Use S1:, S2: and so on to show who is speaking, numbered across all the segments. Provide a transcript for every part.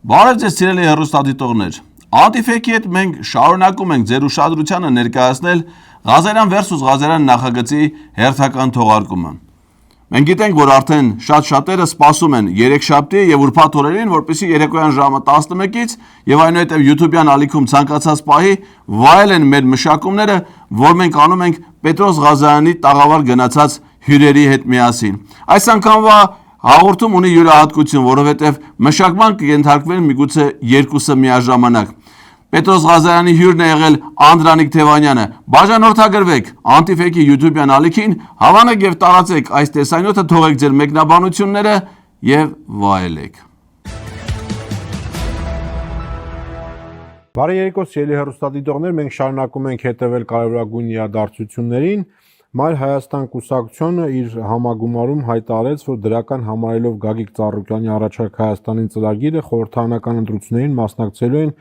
S1: Բարև ձեզ սիրելի հեռուստադիտողներ, Antifake-ի հետ մենք շարունակում ենք ձեր ուշադրությանը ներկայացնել Ղազարյան vs. Ղազարյան նախագծի հերթական թողարկումը։ Մենք գիտենք, որ արդեն շատ-շատերը սպասում են երեքշաբթի եւ ուրբաթ օրերին, որպեսզի երեկոյան ժամը 11-ից եւ այնուհետեւ YouTube-յան ալիքում ցանկացած պահի վայելեն մեր մշակումները, որ մենք անում ենք Պետրոս Ղազարյանի տաղավար գնացած հյուրերի հետ միասին։ Այս անգամվա հաղորդում ունի յուրահատկություն, որովհետև մշակման կենթարկվեն միգուցե երկուսը միաժամանակ։ Պետրոս Ղազարյանի հյուրն է եղել Անդրանիկ Թևանյանը։ Բաժանորդագրվեք Antifake-ի YouTube-յան ալիքին, հավանեք եւ տարածեք այս տեսանյութը, թողեք ձեր մեկնաբանությունները եւ վայելեք։
S2: Բարի երեկո, սիրելի հեռուստադիտողներ, մենք շարունակում ենք հետևել կարևորագույն իրադարձություններին։ Մայր Հայաստան կուսակցությունը իր համագումարում հայտարարեց, որ դրական համարելով Գագիկ Ծառուկյանի առաջարկ Հայաստանին ծրագիրը խորհրդարանական ընտրություններին մասնակցելու են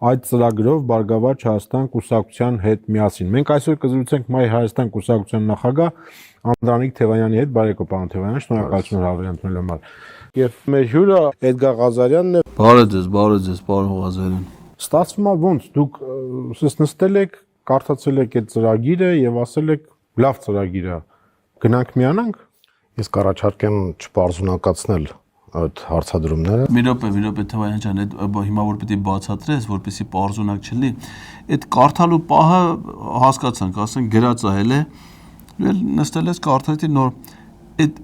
S2: այդ ծրագրով Բարգավաճ Հայաստան կուսակցության հետ միասին։ Մենք այսօր կզրուցենք Մայր Հայաստան կուսակցության նախագահ Անդրանիկ Թևանյանի հետ։ Բարի երեկո, պարոն Թևանյան, շնորհակալություն հրավերի ընդունելու համար։ Եվ մեր հյուրը Էդգար Ղազարյանն է։
S1: Բարև ձեզ, պարոն Ղազարյան։
S2: Ստացվում է ոնց դուք նստել եք, կարդացել եք այդ ծրագիրը եւ ասել եք լավ ծրագիր է, գնանք միանանք։
S3: Ես կառաջարկեմ չպարզունակացնել այդ հարցադրումները։
S1: Մի րոպե Թևանյան ջան, այդ հիմա որ պիտի բացատրես, որպեսզի պարզունակ չլինի, այդ կարդալու պահը հասկացանք, ասենք գրած է հել է, նստել ես կարդալի նոր այդ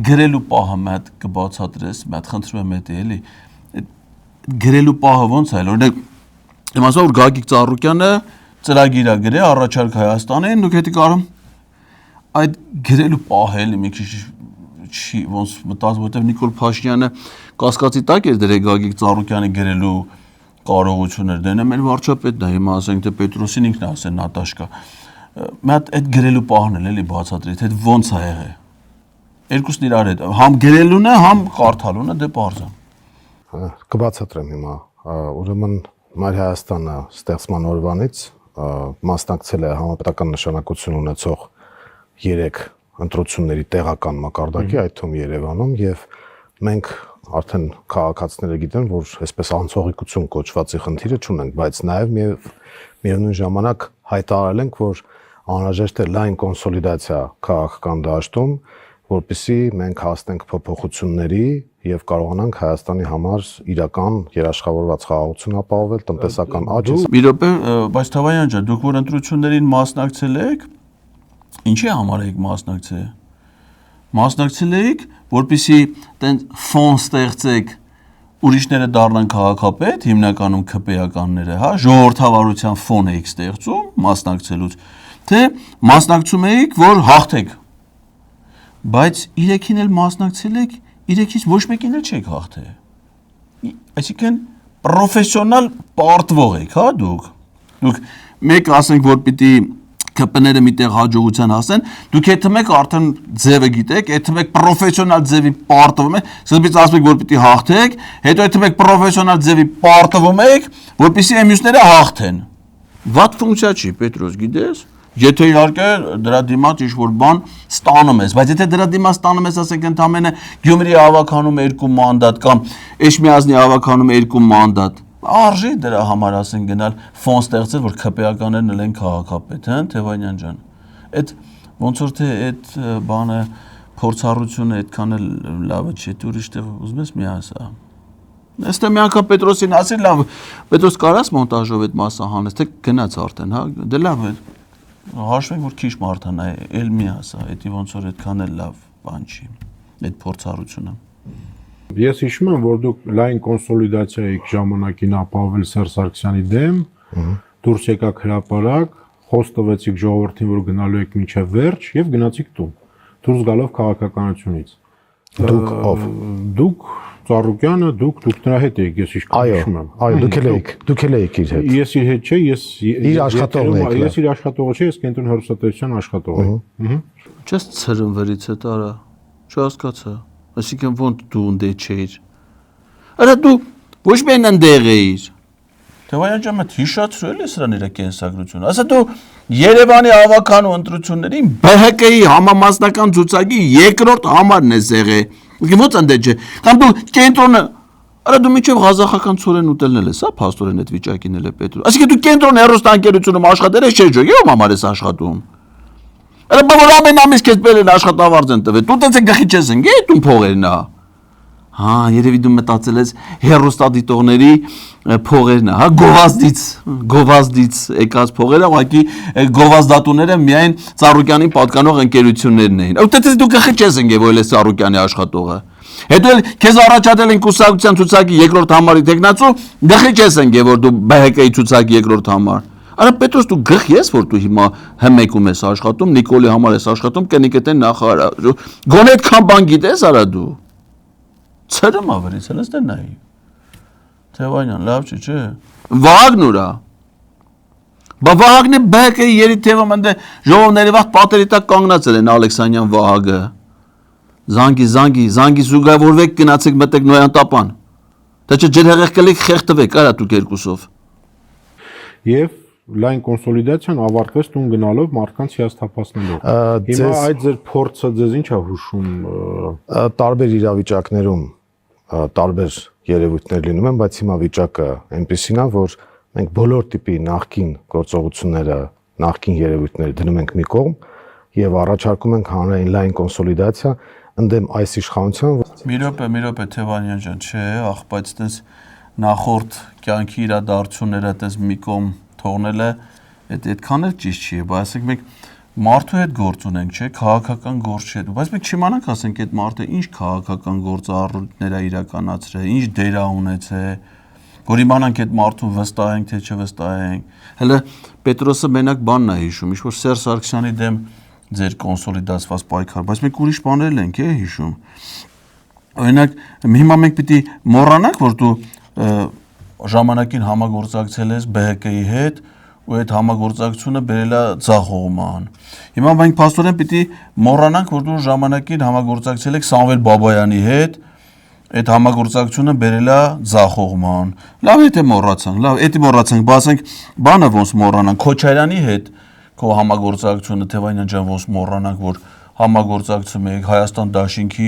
S1: գրելու պահը մատ կբացատրես, մատ խնդրում եմ էլի, այդ գրելու պահը ոնց է, օրինակ իմ ասա որ Գագիկ Ծառուկյանը ծրագիր է գրել առաջարկ Հայաստանին, դուք հետի կարող այդ գրելու պահը էլի մի քիչ չի ոնց մտած, որտեղ Նիկոլ Փաշինյանը կասկածի տակ էր դրել Գագիկ Ծառուկյանի գրելու կարողությունները, դենը մեր վարչապետն է, հիմա ասենք թե Պետրոսին ինքն է ասել Նատաշկա, մի հատ այդ գրելու պահն էլ էլի բացատրի, թե ոնց է եղել, երկուսն իրար հետ, համ գրելուն է, համ կարդալուն է, դե պարզ է։
S3: Կբացատրեմ հիմա, ուրեմն Մայր Հայաստանը ստեղծման օրվանից մասնակցել է համապետական նշանակություն ունեցող 3 ընտրությունների տեղական մակարդակի, այդ թվում Երևանում, եւ մենք արդեն քաղաքացիները գիտեն, որ այսպես անցողիկություն կոչվածի խնդիրը չունենք, բայց նաեւ միևնույն ժամանակ հայտարարել ենք, որ անհրաժեշտ է լայն կոնսոլիդացիա քաղաքական դաշտում, որպեսզի մենք հասնենք փոփոխությունների եւ կարողանանք Հայաստանի համար իրական երաշխավորված խաղաղություն ապահովել, տնտեսական աճ։
S1: Մի րոպե, բայց Թավանյան ջան, դուք որ ընտրություններին մասնակցել եք, ինչի համար եք մասնակցել։ Մասնակցել եք, որպեսզի տենց ֆոն ստեղծեք, ուրիշները դառնան քաղաքապետ, հիմնականում ԿՊ-ականները, հա, ժողովրդավարության ֆոն եք ստեղծում մասնակցելուց, թե մասնակցում եք, որ հաղթեք։ Բայց իրեքին էլ մասնակցել եք, իրեքից ոչ մեկին էլ չեք հաղթել։ Այսինքն պրոֆեսիոնալ պարտվող եք, հա, դուք մեկ ասենք, որ պիտի ԿՊ-ները միտեղ հաջողության հասեն, դուք այդ թմեք արդեն ձևը գիտեք, այդ թմեք պրոֆեսիոնալ ձևի պարտվում եք, սկզբից ասում եք, որ պիտի հաղթեք, հետո այդ թմեք պրոֆեսիոնալ ձևի պարտվում եք, որպեսզի մյուսները հաղթեն։ Վատ ֆունկցիա չի, Պետրոս, գիտես։ Եթե իհարկե դրա դիմաց ինչ-որ բան ստանում ես, բայց եթե դրա դիմաց ստանում ես, ասենք ընդամենը Գյումրի հավաքանում 2 մանդատ կամ Էջմիածնի հավաքանում 2 մանդատ, արժի դրա համար ասենք գնալ ֆոն ստեղծել, որ ԿՊ-ականներն էլ են քաղաքապետ, հա, Թևանյան ջան։ Այդ ոնց որ թե այդ բանը փորձառությունը այդքան էլ լավը չի, դու ուրիշտեղ ուզում ես մի ասա։ Այստեղ մի անգամ Պետրոսին ասի, լավ, Պետրոս կարաս մոնտաժով այդ մասը հանես, թե գնաց արդեն, հա, դե լավ է։ Հաշվենք, որ քիչ մարդան է, էլ մի ասա, էդի ոնց որ այդքան էլ լավ բան չի, այդ փորձառությունը։
S2: Ես հիշում եմ, որ դուք լայն կոնսոլիդացիա եք ժամանակին ապահովել Սերժ Սարգսյանի դեմ, դուրս եկաք հրապարակ, խոս տվեցիք ժողովրդին, որ գնալու եք մինչև վերջ եւ գնացիք տուն, դուրս գալով քաղաքականությունից։
S3: Դուք ով։
S2: Դուք Ծառուկյանը, դուք նրա հետ եք, ես հիշում եմ։
S3: Այո, դուք էլ եք իր հետ։
S2: Ես իր հետ չէ, ես
S3: իր աշխատողն եք։
S2: Ես իր աշխատողը չէ, ես կենտրոն հեռուստատեսության աշխատող եմ։
S1: Չես ծրնվերից է տարա, չհասկացա։ Այսինքն ոնց դու ընդե չէիր։ Արա դու ոչ միայն ընդեղ էիր։ Թևանյան ջան, մտ հիշացրել ես սրան իր կենսագրությունը։ Ասա դու Երևանի հավաքանու ընտրություններին ԲՀԿ-ի համամասնական ցուցակի երկրորդ համարն ես եղել։ Ոնց ընդե չէ։ Կամ դու կենտրոնը Արա դու միջև ղազախական ցորեն ուտելն ես, հա, փաստորեն այդ վիճակին էլ է Պետրոս։ Այսինքն դու կենտրոն հեռուստաընկերությունում աշխատել ես, չէ՞ ջո, ո՞մ համար ես աշխատում։ Արա բավարար ամեն ամիս քեզ բերել աշխատավարձ են տվել։ Դու տենց գլխի չես ընկել, դու փողերն է։ Հա, երևի դու մտածել ես հեռուստադիտողների փողերն է, հա, գովազդից եկած փողերը, ուղղակի գովազդատուները միայն Ծառուկյանին պատկանող ընկերություններն էին։ Այդտեղ դու գլխի չես ընկել, որ ես Ծառուկյանի աշխատողը։ Հետո էլ քեզ առաջադրել են կուսակցության ցուցակի երկրորդ համարի տեխնացու, գլխի չես ընկել, որ դու ԲՀԿ-ի ցուցակի երկրորդ համար։ Արա Պետրոս դու գլխ ես, որ դու հիմա հմեկում ես աշխատում, Նիկոլի համար ես աշխատում, կենիկետեն նախարար։ Գոնե այդքան բան գիտես, արա դու։ Ցերում ավերից էլ ես նայի։ Թևանյան, լավ չէ։ Վահագն ուրա։ Բա Վահագնի ԲՀԿ-ի երիտևում ընդ ժողովների վաղ պատերի տակ կանգնած են Ալեքսանյան Վահագը։ Զանգի զուգավորվեք գնացեք մտեք Նոյան տապան։ Դա չէ ջրհեղեղ կլեք խեղդվեք, արա դուք երկուսով։
S2: Եվ լայն կոնսոլիդացիան ավարտվեց տուն գնալով մարդկանց հիասթափացնելով։ Հիմա այդ ձեր փորձը ձեզ ինչ է հուշում։
S3: Տարբեր իրավիճակներում տարբեր երևույթներ լինում են, բայց հիմա վիճակը այնպեսին է, որ մենք բոլոր տիպի նախկին գործողությունները, նախկին երևույթները դնում ենք մի կողմ եւ առաջարկում ենք հանրային լայն կոնսոլիդացիա ընդդեմ այս իշխանության։
S1: Մի րոպե Թևանյան ջան, չէ, ախ, բայց տես նախորդ կյանքի իրադարձությունները տես մի կողմ թողնելը այդքան էլ ճիշտ չի, բայց ասենք մենք մարդու հետ գործ ունենք, չէ, քաղաքական գործ չէ, բայց մենք չիմանանք ասենք այդ մարդը ինչ քաղաքական գործառույթներ է իրականացրել, ինչ դեր է ունեցել, որ իմանանք այդ մարդուն վստահենք թե չվստահենք։ Հələ Պետրոսը մենակ բանն է հիշում, ինչ որ Սերժ Սարգսյանի դեմ ձեր կոնսոլիդացված պայքար, բայց մենք ուրիշ բաներ ենք հիշում։ Օրինակ, հիմա մենք պիտի մոռանանք, որ դու ժամանակին համագործակցել ես ԲՀԿ-ի հետ ու այդ համագործակցությունը բերել է ձախողման։ Հիմա մենք փաստորեն պիտի մոռանանք, որ դու ժամանակին համագործակցել ես Սամվել Բաբայանի հետ, այդ համագործակցությունը բերել է ձախողման։ Լավ է մոռացանք, բայց ասենք բանը ոնց մոռանանք Քոչարյանի հետ քո համագործակցությունը Թևանյան ջան ոնց մոռանանք, որ համագործակցում եք Հայաստան Դաշինքի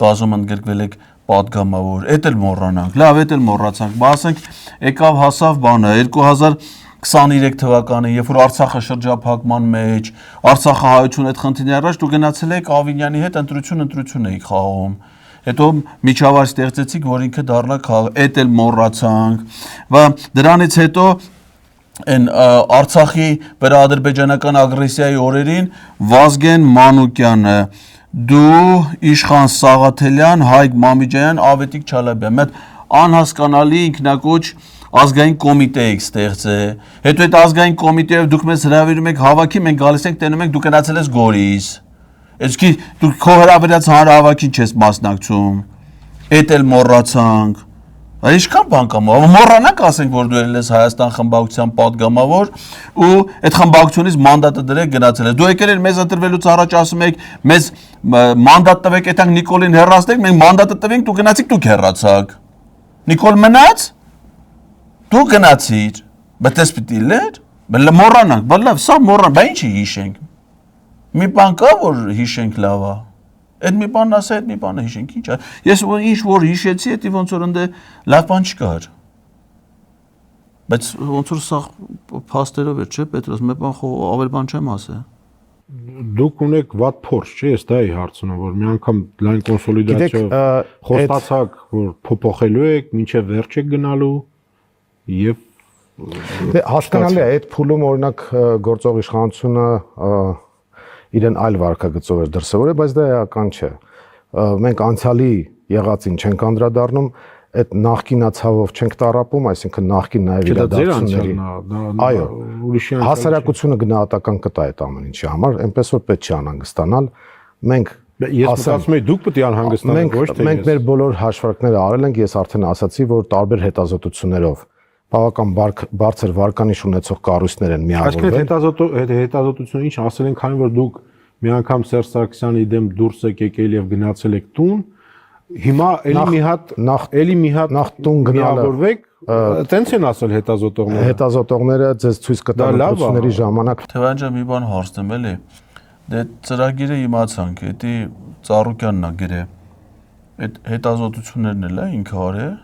S1: բազում ընդգրկվել եք պատգամավոր, էդ էլ մոռանանք, լավ, էդ էլ մոռացանք, բա ասենք եկավ հասավ բանը 2023 թվականին, երբ որ Արցախը շրջափակման մեջ, Արցախը հայություն այդ խնդիրի առաջ դու գնացել եք Ավինյանի հետ ընտրություն էիք խաղում։ Հետո միջավայր ստեղծեցիք, որ ինքը դառնա քաղաք, էդ էլ մոռացանք։ Và դրանից հետո այն Արցախի վրա ադրբեջանական ագրեսիայի օրերին Վազգեն Մանուկյանը, դու Իշխան Սաղաթելյան, Հայկ Մամիջյան, Ավետիք Չալաբյան, մեծ անհասկանալի ինքնակոչ ազգային կոմիտե եք ստեղծել։ Հետո այդ ազգային կոմիտեով դուք մեզ հրավիրում եք հավաքի, մենք գալիս ենք տենում ենք դուք գնացել ես Գորիս։ Այսինքն դու քո հրավիրած հանրահավաքին չես մասնակցում։ Էդ էլ մոռացանք։ Ինչքան բան կա, մոռանանք ասենք, որ դու ես Հայաստան խմբակցության պատգամավոր ու այդ խմբակցությունից մանդատը դրեք գնացել ես։ Դու եկել ես մեզ ընտրվելուց առաջ ասում եք, մեզ մանդատ տվեք, այդտեղ Նիկոլին հեռացնենք, մենք մանդատը տվենք, դու գնացիք, դուք հեռացաք։ Նիկոլ մնաց։ Դու գնացիր։ Բայց էս պիտի լեր, մոռանանք, բա լավ, սա մոռան, բա ինչի հիշենք։ Մի բան կա, որ հիշենք լավ է։ Այդ մի բանն ասա, այդ մի բանը հիշենք, ինչ է։ Ես ինչ որ հիշեցի, դա ոնց որ ընդ լավ բան չկար։ Բայց ոնց որ սա փաստերով է, չէ՞, Պետրոս, մի բան ավել բան չեմ ասել։
S2: Դուք ունեք վատ փորձ, չէ՞, ես դա էի հարցնում, որ մի անգամ լայն կոնսոլիդացիա խոստացաք, որ փոփոխելու եք, մինչև վերջ եք գնալու եւ
S3: հասկանալի է, այդ փուլում օրինակ գործող իշխանությունը իրեն այլ վարկագծով էր դրսևորել, բայց դա էական չէ։ Մենք անցյալի եղածին չենք անդրադառնում, այդ նախկինացավով չենք տառապում, այսինքն նախկին նաև իրադարձությունների։ Այո, հասարակությունը գնահատական կտա այդ ամեն ինչի համար, այնպես որ պետք չի անհանգստանալ։ Մենք
S2: ես մտածում եմ դուք պետք է անհանգստանաք, ոչ թե ես։
S3: Մենք մեր բոլոր հաշվարկները արել ենք, ես արդեն ասացի, որ տարբեր հետազոտություններով բավական բարձր վարկանիշ ունեցող կառույցներ են միավորվել։
S2: Այսինքն հետազոտությունը ինչ ասել են, քանի որ դուք մի անգամ Սերժ Սարգսյանի դեմ դուրս եք եկել եւ գնացել եք տուն, հիմա էլի մի հատ նախ տուն գնալորվեք, տենց են ասել հետազոտողները։ Հետազոտողները
S3: ձեզ ցույց կտան ընտրությունների ժամանակ։
S1: Թևան ջան, մի բան հարցնեմ էլի։ Դե ծրագիրը իմացանք, դա Ծառուկյանն է գրել։ Այդ հետազոտություններն էլ է ինքը արել։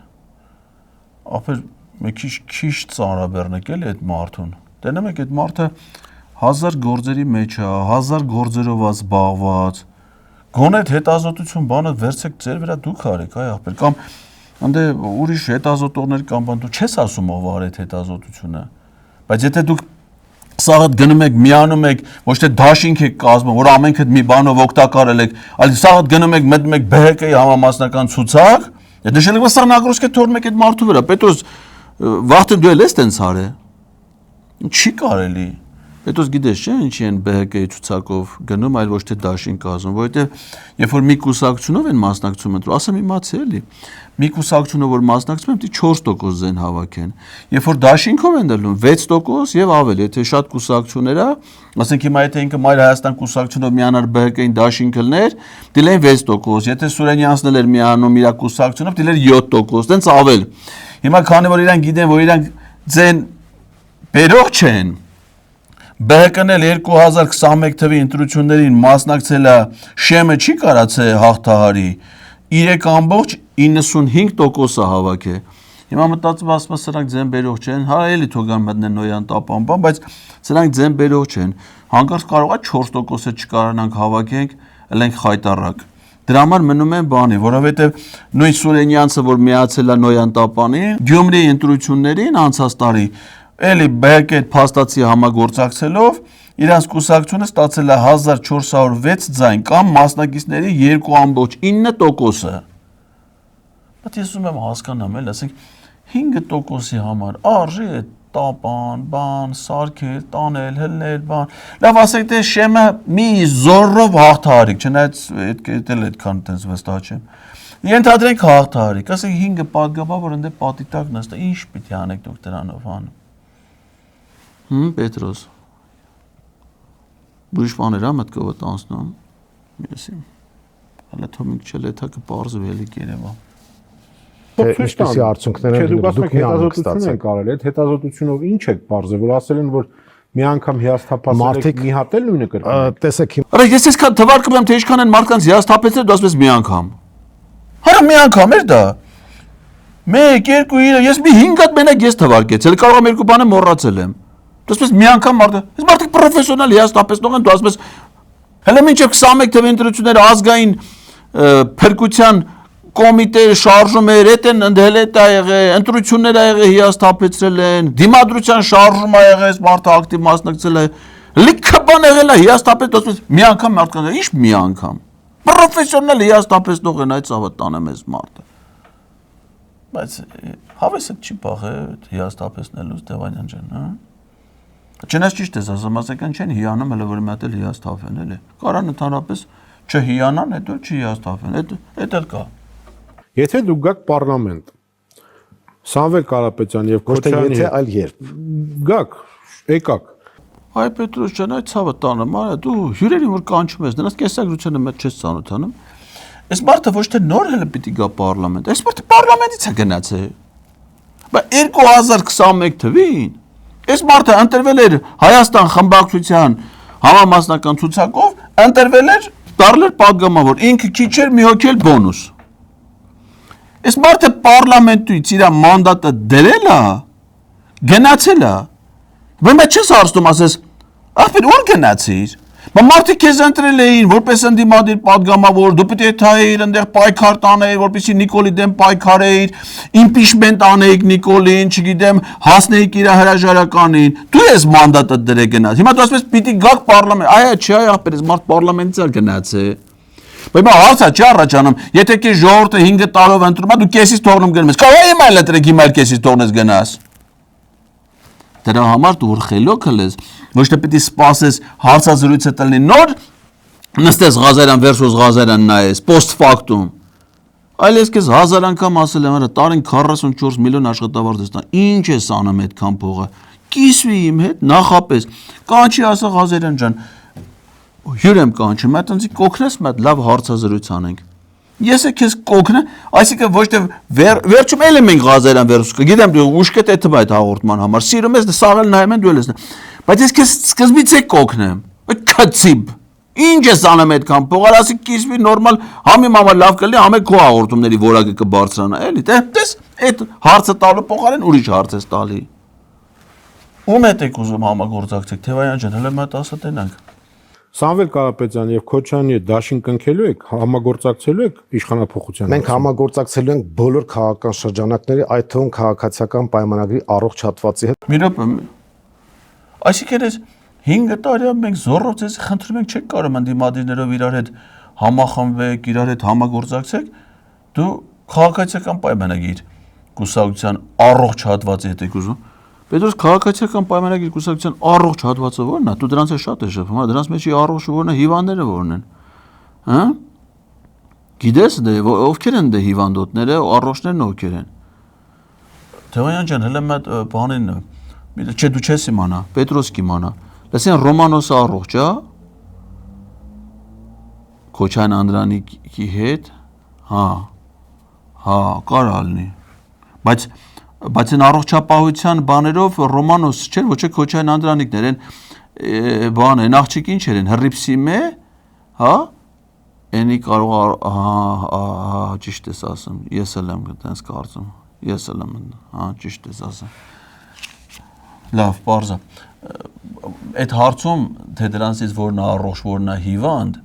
S1: ապեր մի քիչ ծանրաբեռնեք էլի այդ մարդուն։ Տենեմ եք այդ մարդը 1000 գործերի մեջ է, 1000 գործերով է զբաղված։ Գոնե այդ հետազոտություն բանը վերցեք ձեր վրա դուք արեք, այ ախպեր, կամ անդե ուրիշ հետազոտողներ կամ բան դու չես ասում ով արի այդ հետազոտությունը։ Բայց եթե դուք սաղդ գնում եք, միանում եք, ոչ թե դաշինք եք կազմում, որ ամենքը մի բանով օգտակարել եք, այլ սաղդ գնում եք, մտնում եք ԲՀԿ-ի համամասնական ցուցակ, այդ նշել եք սա նագրոսկե թողնում եք այդ մարդու վրա, պետոս վախտը դու ես տենց արե։ Չի կարելի։ Պետոս գիտես չէ, ինչի են ԲՀԿ-ի ցուցակով գնում, այլ ոչ թե դաշին կազմում, որովհետև երբ որ մի կուսակցությունով են մասնակցում ընտրում, ասեմ իմացի էլի, մի կուսակցությունով որ մասնակցում են, պետք է 4% զեն հավաքեն։ Երբ որ դաշինքով են դնում 6% եւ ավել, եթե շատ կուսակցություններ է, ասենք հիմա եթե ինքը Մայր Հայաստան կուսակցությունով միանար ԲՀԿ-ին դաշինք լներ, դիլեն 6%, եթե Սուրենյանցն էր միանում իր կուսակցությունով, դիլեր 7%, տենց ավել։ Հիմա քանի որ իրանք գիտեն, որ իրանք ձեն բերող չեն, ԲՀԿ-ն էլ 2021 թվի ընտրություններին մասնակցել է, շեմը չի կարացել հաղթահարի, 3.95% հավաք է։ Հիմա մտածում ասում եմ սրանք ձեն բերող չեն, հա էլի թողան մտնեն նոյան տապան բան, բայց սրանք ձեն բերող չեն։ Հանկարծ կարող է 4%-ը չկարանանք հավաքենք, ելենք խայտարակ։ Դրա համար մնում են բանի, որովհետև նույն Սուրենյանցը, որ միացել է նոյան տապանի, Գյումրի ընտրություններին անցած տարի էլի ԲՀԿ այդ փաստացի համագործակցելով իրանց կուսակցությունը ստացել է 1406 ձայն կամ մասնակիցների 2.9%-ը։ Բայց ես ուզում եմ հասկանամ, էլ ասենք 5%-ի համար արժի է տապան, բան, սարքել, տանել, հելնել, բան։ Լավ ասենք թե շեմը մի զորով հաղթահարիկ, չնայած այդ էլ այդքան տենց վստահ չեմ։ Ենթադրենք հաղթահարիկ, ասենք 5-ը պատգամա, որ ընդ պատի տակ նստա, ինչ պիտի անեք դուք դրանով անում։ Պետրոս։ Ուրիշ բաներ ա մտքովդ անցնում։ Եսի։ Հələ թոմիկ չել է թա կպարզվի էլի կերևա։
S3: Ինչպեսի արդյունքներ են
S2: դուք հետազոտություն եք արել, այդ հետազոտությունով ինչ եք պարզել, որ ասել են, որ մի անգամ հիասթափացել եք մի հատ էլ նույնը կրկնել։
S3: Տեսեք հիմա։
S1: Արա ես այսքան թվարկում եմ, թե ինչքան են մարդկանց հիասթափեցել, դու ասես մի անգամ։ Հələ մի անգամ էր դա։ 1 2 3 ես մի 5 հատ մենակ ես թվարկեցել, կարող եմ երկու բանը մոռացել եմ։ Դու ասես մի անգամ մարդը, այս մարդիկ պրոֆեսիոնալ հիասթափեցնող են, դու ասես հələ մինչև 21 թվի ընտրությունները ազգային փրկության կոմիտե շարժում էր, այդ են ընդհել է դա եղել, ընտրություններ ա եղել հիասթափեցրել են, դիմադրության շարժում ա եղել, մարդը ակտիվ մասնակցել է, լիքը բան եղել է հիասթափեց, դասպես մի անգամ մարդկանց, ինչ մի անգամ, պրոֆեսիոնալ հիասթափեցնող են այդ ցավը տանեմ այս մարդը, բայց հավեսը չի բախ է հիասթափեցնելուց Տևանյան ջան, հա։ Չնայած ճիշտ ես ասում, ասական չեն հիանում, հələ որ մատել հիասթափեն, էլի։ Կարան ընդհանրապես չհիանան, հետո չհիասթափեն, այդ էլ կա։
S2: Եթե դուք գաք պարլամենտ, Սամվել Կարապետյան եւ
S3: Քոչարյանի, եթե այլ երբ
S2: գաք, եկաք։
S1: Այ Պետրոս ջան, այդ ցավը տանը, մարա դու հյուրերին որ կանչում ես, նրանց կեսագրությանը մեջ չես ծանոթանում։ Այս մարդը ոչ թե նոր հələ պիտի գա պարլամենտ, այս մարդը պարլամենտից է գնացել։ Բայց 2021 թվին այս մարդը ընտրվել էր Հայաստան խմբակցության համամասնական ցուցակով, ընտրվել էր դառնել պատգամավոր, ինքը քիչ էր մի հոգի էլ բոնուս։ Այս մարդը պարլամենտից իր մանդատը դրել է, գնացել է։ Բայց չես հարցնում, ասես, ախպեր ուր գնացիր։ Բայց մարդը քեզ ընտրել էին, որպես ընդդիմադիր պատգամավոր, դու պետք է թայեիր այնտեղ պայքար տաներ, որպեսզի Նիկոլի դեմ պայքարեիր, իմպիչմենտ անեիք Նիկոլին, չգիտեմ, հասնեիք իր հրաժարականին։ Դու ես մանդատը դրել գնաց։ Հիմա դու ասես պիտի գաք պարլամենտ, այ չի, այ ախպեր, այս մարդ պարլամենտից էլ գնացել։ Բայց հիմա հարցը չի առաջանում, եթե քեզ ժողովուրդը 5 տարով ընտրում է, դու կեսից թողնում գնում ես։ Կարող է իմալ լտրեք հիմա էլ կեսից թողնես գնաս։ Դրա համար դու որ խելոք ես, ոչ թե պիտի սպասես հարցազրույցը տալնի նոր նստես Ղազարյան versus Ղազարյան նայես post factum։ Այլ ես քեզ 1000 անգամ ասել եմ, հələ տարին 44 միլիոն աշխատավարձ ես տա։ Ինչ ես անում այդքան փողը։ Կիսվի իմ հետ նախապես։ Կանչի ասա Ղազարյան ջան, հյուրեմ կանչում, այդ ինձ կօգնես մատ լավ հարցազրույց անենք։ Ես է քեզ կօգնեմ, այսինքն ոչ թե վերջում էլ մենք Ղազարյան versus, գիտեմ դու ուշքետ է թվայ այդ հաղորդման համար, սիրում ես սաղել նայում են դու ես, բայց ես քեզ սկզբից է կօգնեմ, այդ քծիբ, Ինչ ես անում այդքան փող, ասի կիսվի նորմալ, համի մամա լավ կլինի, համե քո հաղորդումների որակը կբարձրանա, էլի, տես այդ հարցը տալու փոխարեն ուրիշ հարց ես տալի։ Ում հետ եք ուզում համագործակցեք, Թևայան ջան, հələ մատ ասա տենանք։
S2: Սամվել Կարապետյան եւ Քոչյանի հետ դաշին կնքելու եք, համագործակցելու եք իշխանափոխության։
S3: Մենք համագործակցելու ենք բոլոր քաղաքական շրջանակների, այդ թվում քաղաքացիական պայմանագրի առողջ հատվածի հետ։
S1: Մի րոպե։ Այսինքն ես 5 տարի մենք զորով ձեզ խնդրում ենք, չեք կարող ընդդիմադիրներով իրար հետ համախմբվեք, իրար հետ համագործակցեք, դու քաղաքացիական պայմանագիր կուսակցության առողջ հատվածի հետ եք ուզում։ Պետրոս քաղաքացիական պայմանագիր կուսակցության առողջ հատվածը ո՞րն է։ Դու դրանց է շատ ես շփվում, դրանց մեջի առողջը ո՞րն է, հիվանդները ո՞րն են։ Հա? Գիտես դե ովքեր են դե հիվանդոտները, առողջներն ովքեր են։ Թևայան ջան, հələ մատ բանին չէ դու չես իմանա, Պետրոս կիմանա։ Լսեն Ռոմանոսը առողջ է։ Քոչյան Անդրանիկի հետ, հա, կարա լինի։ Բայց այն առողջապահության բաներով Ռոմանոս չէր, ոչ է Քոչյան Անդրանիկներ են բան են աղջիկ ինչ են հռիփսիմե, հա? Էնի կարող ճիշտ ես ասում, ես էլ եմ այդպես կարծում, ես էլ եմ, հա, ճիշտ ես ասում։ Լավ, բարձա։ Այդ հարցում թե դրանցից որն է առողջ, որն է հիվանդ,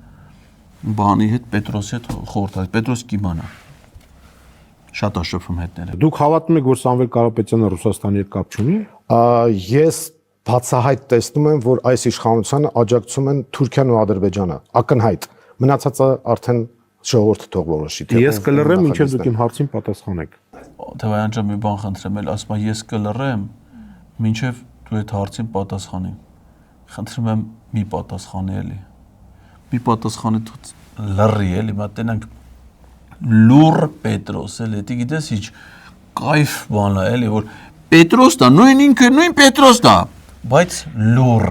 S1: բանի հետ Պետրոսի հետ խորհրդակցի, Պետրոս կիմանա։ Շատ աշփում հետները։
S2: Դուք հավատում եք, որ Սամվել Կարապետյանը Ռուսաստանի հետ կապ չունի։
S3: Ես բացահայտ տեսնում եմ, որ այս իշխանությանը աջակցում են Թուրքիան ու Ադրբեջանը, ակնհայտ։ Մնացածը արդեն ժողովուրդը թող որոշի։
S2: Ես կլռեմ, ինչեւ դուք իմ հարցին պատասխանեք։
S1: Թևայան ջան, մի բան խնդրեմ, էլ ասում եմ, ես կլռեմ, մինչև դու այդ հարցին պատասխանի։ Խնդրում եմ, մի պատասխանի էլի։ Մի պատասխանի դու լռի էլի, մա տենանք լուր Պետրոս էլի, դի գիտես ինչ կայֆ բան է էլի, որ Պետրոսն է, նույն ինքը, նույն Պետրոսն է, բայց լուր։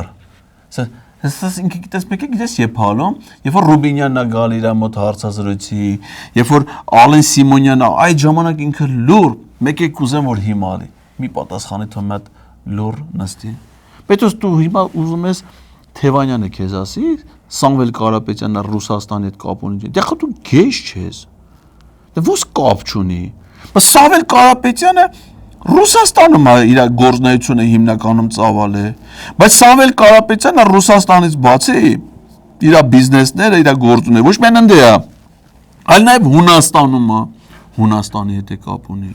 S1: Հեսա ինքը գիտես մեկը գիտես երբ հալում, երբ որ Ռուբինյանն է գալ իր մոտ հարցազրույցի, երբ որ Ալեն Սիմոնյանն է, այդ ժամանակ ինքը լուր, մեկ է կուզեմ որ հիմա ալի։ Մի պատասխանի թող մատ լուր նստի։ Պետրոս դու հիմա ուզում ես Թևանյանը քեզ ասի, Սամվել Կարապետյանն Ռուսաստանի հետ կապ ունի։ Դե խո դու գեշ չես։ Դե ո՞ս կապ չունի։ Բայց Սամվել Կարապետյանը Ռուսաստանում է իր գործունեությունը հիմնականում ծավալ է, բայց Սամվել Կարապետյանը Ռուսաստանից բացի իր բիզնեսները, իր գործունեությունը ոչ միայն ընդ է, այլ նաև Հունաստանում է, Հունաստանի հետ է կապ ունի։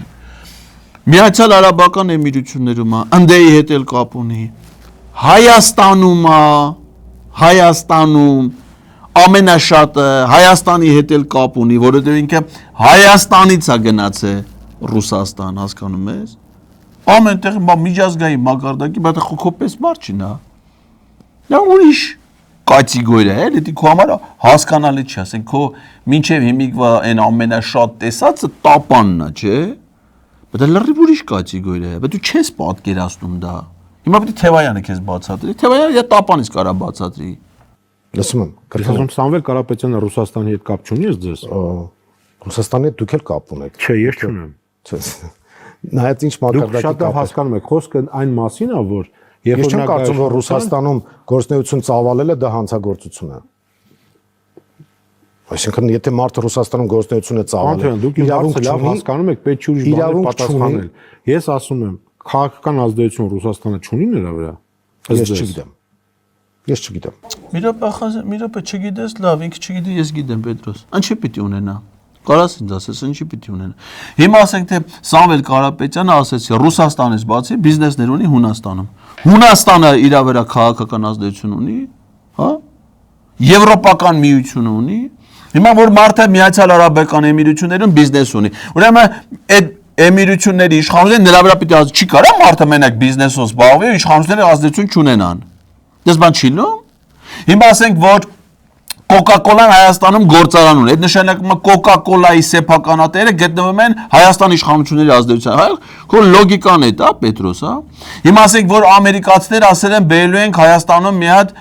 S1: Միացյալ Արաբական Էմիրություններում է, ԸՆԴ-ի հետ էլ կապ ունի, Հայաստանում է, Հայաստանում ամենաշատը Հայաստանի հետ էլ կապ ունի, որովհետև ինքը Հայաստանից է գնացել Ռուսաստան, հասկանում ես։ Ամենտեղ միջազգային մակարդակի, բայց քո պես մարդ չի նա։ Նա ուրիշ կատեգորիա է, էլի քո համար հասկանալի չի, ասենք քո մինչև հիմիկվա այն ամենաշատ տեսածը տապանն է, չէ՞։ Բայց դա լրիվ ուրիշ կատեգորիա է, բայց դու չես պատկերացնում դա։ Հիմա պետք է Թևայանը քեզ բացատրի։ Թևայանը տապանից կարա բացատրի։
S3: Լսում եմ,
S2: կրկնում Սամվել Կարապետյանը Ռուսաստանի հետ կապ չունի ես ձեզ։
S3: Ռուսաստանի հետ դուք էլ կապ ունեք։
S2: Չէ, ես չունեմ։
S3: Նայած ինչ մակարդակի
S2: կապ է։ Դուք շատ հասկանում եք, խոսքը այն մասին է, որ
S3: ես չեմ կարծում, որ Ռուսաստանում գործունեություն ծավալելը դա հանցագործություն է։ Այսինքն եթե մարդը Ռուսաստանում գործունեություն է ծավալել,
S2: դուք իրավունք լավ հասկանում եք, պետք չի ուրիշ բաներ պատասխանել։ Ես ասում եմ, քաղաքական ազդեցություն Ռուսաստանը չունի նրա վրա։
S3: Ես չգիտեմ։ Ես չգիտեմ։
S1: Մի րոպե չգիտես, լավ, ինքը չգիտի, ես գիտեմ, Պետրոս։ Ինչի պիտի ունենա։ Կարաս ինձ ասես, ինչի պիտի ունենա։ Հիմա ասենք թե Սամվել Կարապետյանը ասեցի Ռուսաստանից բացի բիզնեսներ ունի Հունաստանում։ Հունաստանը իր վրա քաղաքական ազդեցություն ունի, հա? Եվրոպական միություն ունի։ Հիմա որ մարդը Միացյալ Արաբական Էմիրություններում բիզնես ունի։ Ուրեմն այդ էմիրությունների իշխանությունները նրա վրա պիտի ազդի, չի կարա մարդը մենակ բիզնեսով զբաղվի, իշխանությունները ազդեցություն չունենան։ Դες բան չի լո։ Հիմա ասենք որ Coca-Cola-ն Հայաստանում գործարան ունի։ Այդ նշանակում է Coca-Cola-ի սեփականատերը գտնվում են Հայաստանի իշխանությունների ազդեցության։ Քո լոգիկան է դա, Պետրոս, հա։ Հիմա ասենք որ ամերիկացիները ասել են բերելու ենք Հայաստանում մի հատ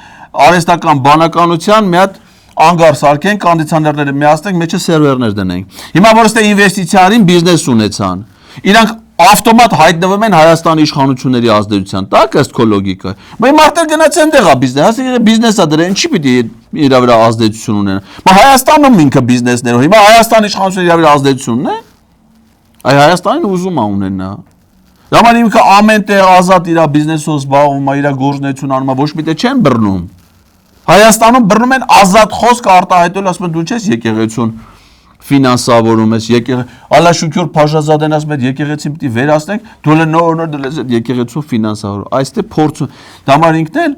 S1: արհեստական բանականության մի հատ անգար սարքենք, կոնդիցիոներները միացնենք, մեջը սերվերներ դնենք։ Հիմա որ ստե ինվեստիցիա արին, բիզնես ունեցան։ Իրանք ավտոմատ հայտնվում են Հայաստանի իշխանությունների ազդեցության տակ ըստ քո լոգիկա։ Բայց մարդը գնաց այնտեղ է բիզնես, ասի բիզնեսը դրա ինչի պիտի իր վրա ազդեցություն ունենա։ Բայց Հայաստանում ինքը բիզնեսներով, հիմա Հայաստանի իշխանությունների իր վրա ազդեցություն ունի։ Այ Հայաստանին ուզում է ունենա։ Դաման ինքը ամեն տեղ ազատ իր բիզնեսով զբաղվում է, իր գործունեություն անում է, ոչ մի տեղ չեն բռնում։ Հայաստանում բռնում են ազատ խոսք արտահայտել, ասում են դու չես եկեղեցուն ֆինանսավորում ես Ալաշուքյոր Փաշազադեն ասում է եկեղեցին պիտի վերացնենք, դու նոր դրես եկեղեցու ֆինանսավորում։ Այստեղ փորձ դամար ինքն էլ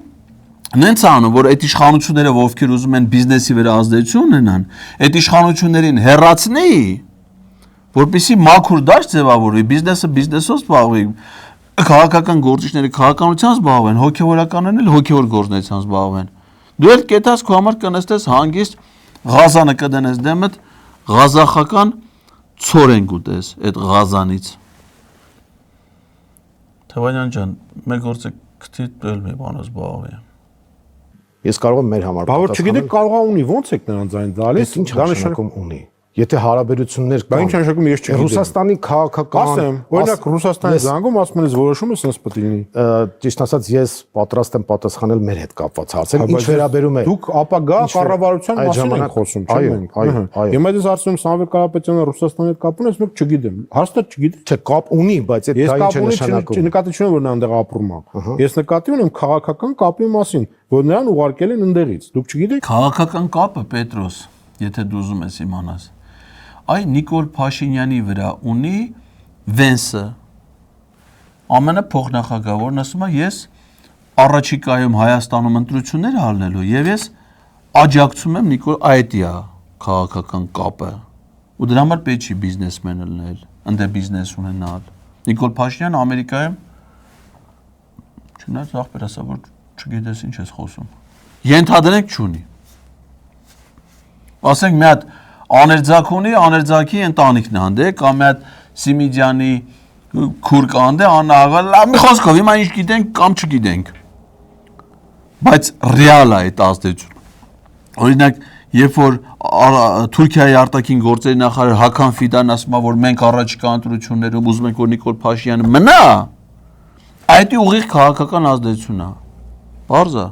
S1: նենց անում, որ այդ իշխանությունները ովքեր ուզում են բիզնեսի վրա ազդեցություն ունենան, այդ իշխանություններին հեռացնի, որպեսզի մաքուր դաշտ ձևավորվի, բիզնեսը բիզնեսով զբաղվի, քաղաքական գործիչները քաղաքականությամբ զբաղվեն, հոգևորականներն էլ հոգևոր գործունեությամբ զբաղվեն։ Դու էլ կետած քո համար կնստես հանգիստ Ղազանը կդնես դեմդ Ղազախական ցորեն գուտես այդ Ղազանից։ Թևանյան ջան, մեր գործը քթիթ մի բանով զբաղվի։
S3: Ես կարող եմ մեր համար
S2: Բա որ չգիտեք կարող ունի ոնց եք նրան ձայն տալիս,
S3: ինչ նշանակում ունի։ Եթե հարաբերություններ
S2: կան, ինչ նշանակում ես չգիտեմ։
S3: Ռուսաստանի քաղաքական,
S2: ասեմ, օրինակ Ռուսաստանի զանգում ասում են որոշումը sense պետք է լինի։
S3: Ճիշտ ասած ես պատրաստ եմ պատասխանել մեր հետ կապված հարցեր, ինչ վերաբերում է։
S2: Դուք ապագա կառավարության մասին եք խոսում, չէ՞ մենք։
S3: Այո։
S2: Հիմա ես հարցնում Սամվել Կարապետյանը Ռուսաստանի հետ կապ ունի, ասում եք չգիտեմ։ Հաստատ չգիտեմ։
S3: Չէ, կապ ունի, բայց այդ դա ինչ է նշանակում։
S2: Նկատի չունեմ որ նա այնտեղ ապրում է։ Ես նկատի ունեմ քաղաքական կապի մասին, որ նրան ուղարկել են ընդերից։ Դուք չգիտեք։
S1: Քաղաքական կապը Պետրոս, եթե դու ուզում ես իմանաս, այ Նիկոլ Փաշինյանի վրա ունի Վենսը, ԱՄՆ փոխնախագահորն ասում է ես առաջիկայում Հայաստանում ընտրություններ հալնելու եւ ես աջակցում եմ Նիկոլ Այդիա քաղաքական կապը ու դրա համար պետք չի բիզնեսմեն լինել, ընդ բիզնես ունենալ։ Նիկոլ Փաշինյանը Ամերիկայում չնայած ախպեր ասա որ չգիտես ինչ ես խոսում։ Ենթադրենք չունի։ Ասենք մի հատ Աներձակ ունի, Աներձակի ընտանիքն է հանդե, կամ մի հատ Սիմիդյանի քուր կանդե, անհաղալ, մի խոսքով հիմա ինչ գիտենք կամ չգիտենք։ Բայց ռեալ է այդ ազդեցությունը։ Օրինակ, երբ որ Թուրքիայի արտաքին գործերի նախարար Հական Ֆիդան ասում է, որ մենք առաջիկա ընտրություններում ուզում ենք որ Նիկոլ Փաշինյանը մնա, այդ ուղիղ քաղաքական ազդեցություն է։ Պարզ է։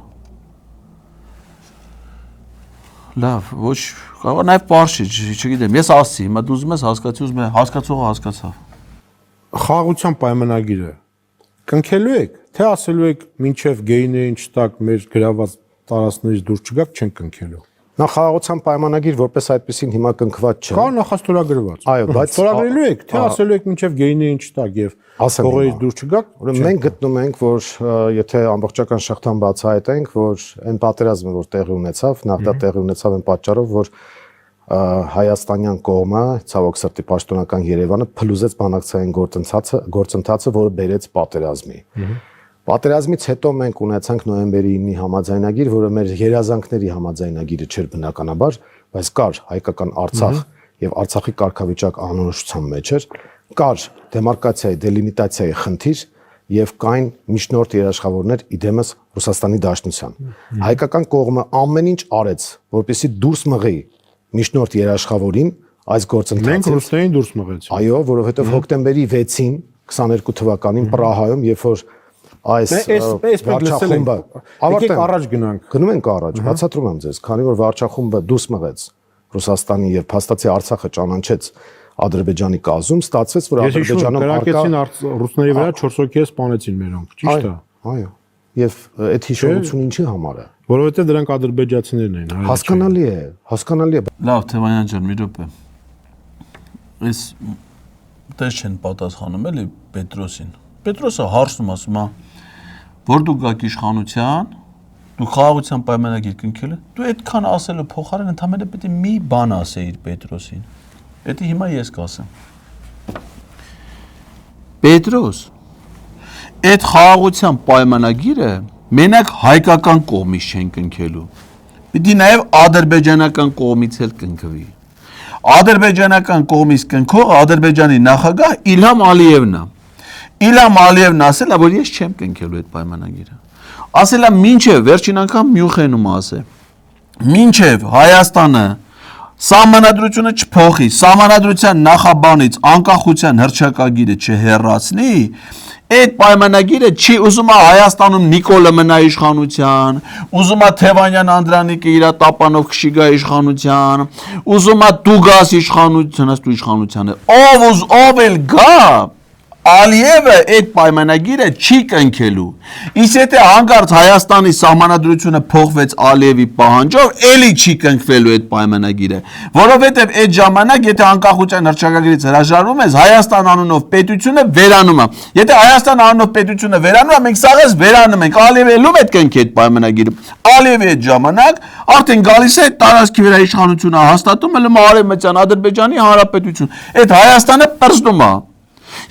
S1: Լավ, ոչ, կարող նաև պարզ չի, չգիտեմ, ես ասի, հիմա դու ուզում ես հասկացի, ուզում ես հասկացողը հասկացավ։
S2: Խաղաղության պայմանագիրը կնքելու եք, թե ասելու եք մինչև գեյներին չտակ մեր գրաված տարածքներից դուրս չգաք, չեն կնքելու։
S3: Նա խաղաղության պայմանագիր որպես այդպեսին հիմա կնքված չէ։
S2: Կա նախաստորագրված։
S3: Այո, բայց
S2: ստորագրելու եք, թե ասելու եք մինչև գեյներին չտակ եւ փողերից դուրս չգաք։
S3: Ուրեմն մենք գտնում ենք, որ եթե ամբողջական շղթան բացահայտենք, որ այն պատերազմը, որ տեղի ունեցավ, նախ դա տեղի ունեցավ այն պատճառով, որ հայաստանյան կողմը, ցավոք սրտի պաշտոնական Երևանը փլուզեց բանակցային գործընթացը, որը բերեց պատերազմի։ Պատերազմից հետո մենք ունեցանք նոյեմբերի 9-ի համաձայնագիր, որը մեր երազանքների համաձայնագիրը չէր բնականաբար, բայց կար հայկական Արցախ եւ Արցախի կարգավիճակ անորոշության մեջ էր, կար դեմարկացիայի, դելիմիտացիայի խնդիր եւ կային միջնորդ երաշխավորներ իդեմս Ռուսաստանի Դաշնության։ Հայկական կողմը ամեն ինչ արեց, որպեսզի դուրս մղի միջնորդ երաշխավորին այս գործընթացից։
S2: Մենք ռուսներին դուրս մղեցինք։
S3: Այո, որովհետեւ հոկտեմբերի 6-ին 22 թվականին Պրահայում, երբ որ այս վարչախումբը
S2: ավարտենք առաջ գնանք։
S3: Գնում ենք առաջ, բացատրում եմ ձեզ, քանի որ վարչախումբը դուրս մղեց Ռուսաստանի եւ փաստացի Արցախը ճանաչեց Ադրբեջանի կազմում, ստացվեց որ Ադրբեջանում
S2: կրակեցին ռուսների վրա 4 հոգի սպանեցին մերոնք, ճիշտ է։
S3: Այո։ Եվ այդ հիշողությունը ինչի համար է։
S2: Որովհետեւ դրանք ադրբեջանցիներն էին, հայ։
S3: Հասկանալի է, հասկանալի է։
S1: Լավ, Թևանյան ջան, մի րոպե։ Այս դες չեն պատասխանում էլի Պետրոսին։ Պետրոսը հարցնում ասում է, որ դու գաք իշխանության, դու խաղաղության պայմանագիր կնքել ես, դու այդքան ասելու փոխարեն ընդհանրապես պետք է մի բան ասեիր Պետրոսին։ Դա հիմա ես կասեմ։ Պետրոս, այդ խաղաղության պայմանագիրը մենակ հայկական կողմից չեն կնքելու։ Պիտի նաև ադրբեջանական կողմից էլ կնքվի։ Ադրբեջանական կողմից կնքող Ադրբեջանի նախագահ Իլհամ Ալիևն է։ Իլհամ Ալիևն ասել է, որ ես չեմ կնքելու այդ պայմանագիրը։ Ասել է մինչև վերջին անգամ Մյունխենում ասել։ Մինչև Հայաստանը Սահմանադրությունը չփոխի, սահմանադրության նախաբանից անկախության հռչակագիրը չհեռացնի, այդ պայմանագիրը չի ուզում է Հայաստանում Նիկոլը մնա իշխանության, ուզում է Թևանյան Անդրանիկը իր տապանով քշի գա իշխանության, ուզում է դու գաս իշխանության, ով էլ գա, Ալիևը այդ պայմանագիրը չի կնքելու։ Իսկ եթե հանկարծ Հայաստանի սահմանադրությունը փոխվեց Ալիևի պահանջով, էլի չի կնքվելու այդ պայմանագիրը, որովհետև այդ ժամանակ եթե անկախության հռչակագրից հրաժարվում ես, Հայաստան անունով պետությունը վերանում է։ Եթե Հայաստան անունով պետությունը վերանում է, մենք սաղ ես վերանում ենք, Ալիևը ելում է կնքի այդ պայմանագիրը։ Ալիևի այդ ժամանակ արդեն գալիս է տարածքի վրա իշխանությունը հաստատում, ելում Արևմտյան Ադրբեջանի Հանրապետություն։ Այդ Հայաստանը պրծնում է։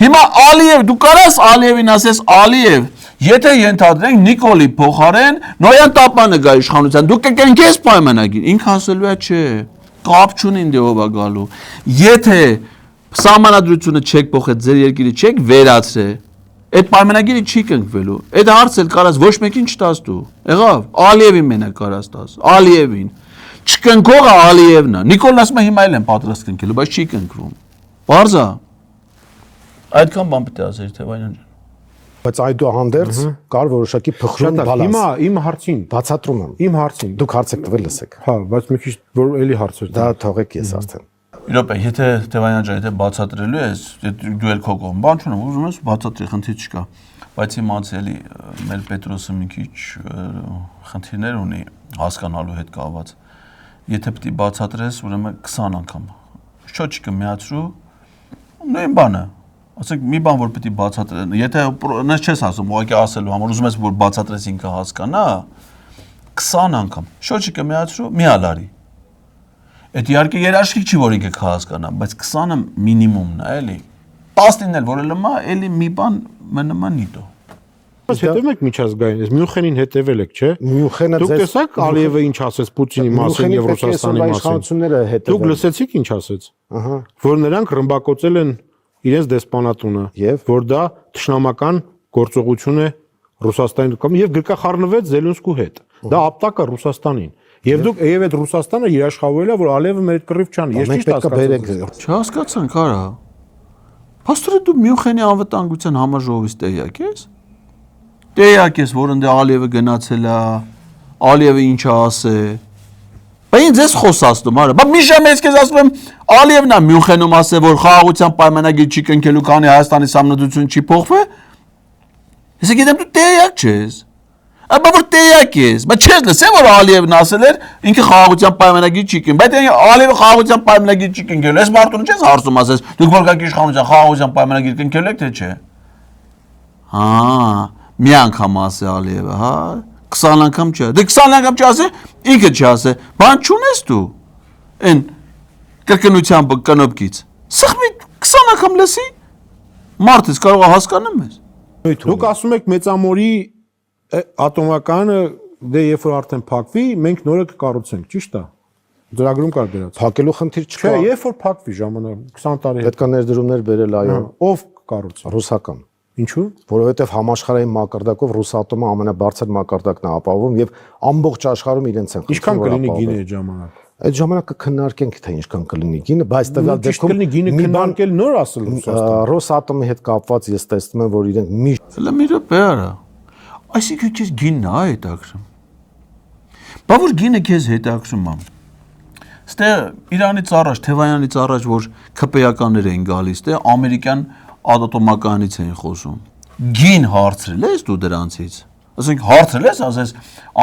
S1: Հիմա Ալիև, դու կարաս Ալիևին ասես Ալիև, եթե ենթադրենք Նիկոլի փոխարեն Նոյան Տապանը գա իշխանության, դու կկնքես պայմանագիր, ինքը ասելու է չէ, կապ չունի ինձ ով է գալու։ Եթե սահմանադրությունը չեք փոխել, ձեր երկիրը չեք վերացրել, այդ պայմանագիրը չի կնքվելու։ Այդ հարցը կարաս ոչ մեկին չտաս դու։ Եղավ, Ալիևին մենակ կարաս տաս, Ալիևին։ Չկնքողը Ալիևն է։ Նիկոլն ասում է հիմա էլ են պատրաստ կնքելու, բայց չի կնքվում։ Բարձա։ Այդքան բան պետք է ասել Թևանյան ջան։
S3: Բայց այդուհանդերձ կար որոշակի փխրուն բալանս։
S2: Հիմա իմ հարցին
S3: բացատրում եմ։
S2: Իմ հարցին։
S3: Դուք հարցեք տվել լսեք։
S2: Հա, բայց մի քիչ որ էլի հարցեր։
S3: Դա թողեք ես արդեն։
S1: Իրոք, եթե Թևանյան ջան, եթե բացատրելու ես, դու էլ քո կողմ բան չունեմ, ուզում ես բացատրի, խնդիր չկա։ Բայց իմաց էլի մեր Պետրոսը մի քիչ խնդիրներ ունի հասկանալու հետ կապված։ Եթե պետք է բացատրես, ուրեմն 20 անգամ։ Շոչիկը միացրու, նույն բանը։ Ասենք մի բան որ պետք է բացատրեն, եթե նես չես ասում, ուղղակի ասելու համար ուզում ես որ բացատրես ինքը հասկանա, 20 անգամ։ Շոչիկը միացրու, մի ալարի։ Այդ իհարկե երաշխիք չի որ ինքը կհասկանա, բայց 20-ը մինիմումն է, էլի։ 19-ն էլ որ լմա, էլի մի բան մնա նիտո։
S2: Բայց հետևում եք միջազգային, այս Մյունխենին հետևել եք, չէ։
S3: Մյունխենը
S2: Դուք տեսաք Ալիևը ինչ ասեց Պուտինի մասին եւ Ռուսաստանի մասին։ Դուք լսեցիք ինչ ասեց։
S3: Ահա։
S2: Որ նրանք ռմբակոծել են իրենց դեսպանատունը եւ որ դա թշնամական գործողություն է Ռուսաստանի կամ եւ գրկախառնվեց Զելենսկու հետ։ Դա ապտակ է Ռուսաստանին։ Եվ դուք եւ այդ Ռուսաստանը երաշխավորել է որ Ալիևը մեր կռիվ չանի։ Ես ճիշտ հասկացա։
S1: Չհասկացանք, արա։ Պաստորը դու Մյունխենի անվտանգության համաժողովից տեղյակ ես։ Տեղյակ ես, որ ընդ Ալիևը գնացել է, Ալիևը ինչ է ասել։ Բայց ինձ էս խոսացնում, արա։ Բայց մի ժամ ես քեզ ասում եմ, Ալիևն է Մյունխենում ասել, որ խաղաղության պայմանագիր չի կնքելու, քանի Հայաստանի սահմանադրությունը չի փոխվել։ Ես գիտեմ դու տեղյակ չես։ Աբա որ տեղյակ ես, բայց չես լսել որ Ալիևն ասել էր, ինքը խաղաղության պայմանագիր չի կնքել, բայց Ալիևը խաղաղության պայմանագիր չի կնքել։ Այս մարդուն չես հարցում ասես, դուք որ գաք իշխանության խաղաղության պայմանագիր կնքել եք թե չէ։ Հա, մի անգամ ասել Ալիևը, հա, 20 անգամ չէ։ Դե 20 անգամ չասել, ինքը չասել։ Բան չունես դու։ Այն կրկնության կնոպկից։ Սխմի 20 անգամ լսի։ Մարդս կարող է հասկանամ ես։
S2: Դուք ասում եք մեծամորի ատոմականը դե երբ որ արդեն փակվի, մենք նորը կկառուցենք, ճիշտ է։ Ծրագրում կար դրած։
S3: Փակելու խնդիր չկա։
S2: Չէ, երբ որ փակվի ժամանակ 20 տարի հետ։
S3: Պետք է ներդրումներ բերել, այո։
S2: Ով կառուցի։
S3: Ռուսական։
S2: Ինչու՞։
S3: Որովհետև համաշխարհային մակարդակով Ռուսատոմը ամենաբարձր մակարդակն է ապահովում եւ ամբողջ աշխարհում իրենց են խնդրում։
S2: Ինչքան կլինի գինը այդ ժամանակ։
S3: Այդ ժամանակ կքննարկենք թե ինչքան կլինի գինը, բայց տվյալ դեպքում
S2: կլինի գինը քննարկել նոր ասել
S3: Ռոսատոմի հետ կապված ես տեսնում եմ որ իրենք միշտ
S1: Հələ մի րոպե արա։ Այսինքն քեզ գինն է հետաքրում։ Բա որ գինը քեզ հետաքրում է։ Ստեղ Իրանից առաջ, Թևանյանից առաջ որ ՔՊ-ականներ էին գալիս, դե ամերիկյան ատոմականից էին խոսում։ Գին հարցրել ես դու դրանցից։ Ասենք հարցրել ես, ասես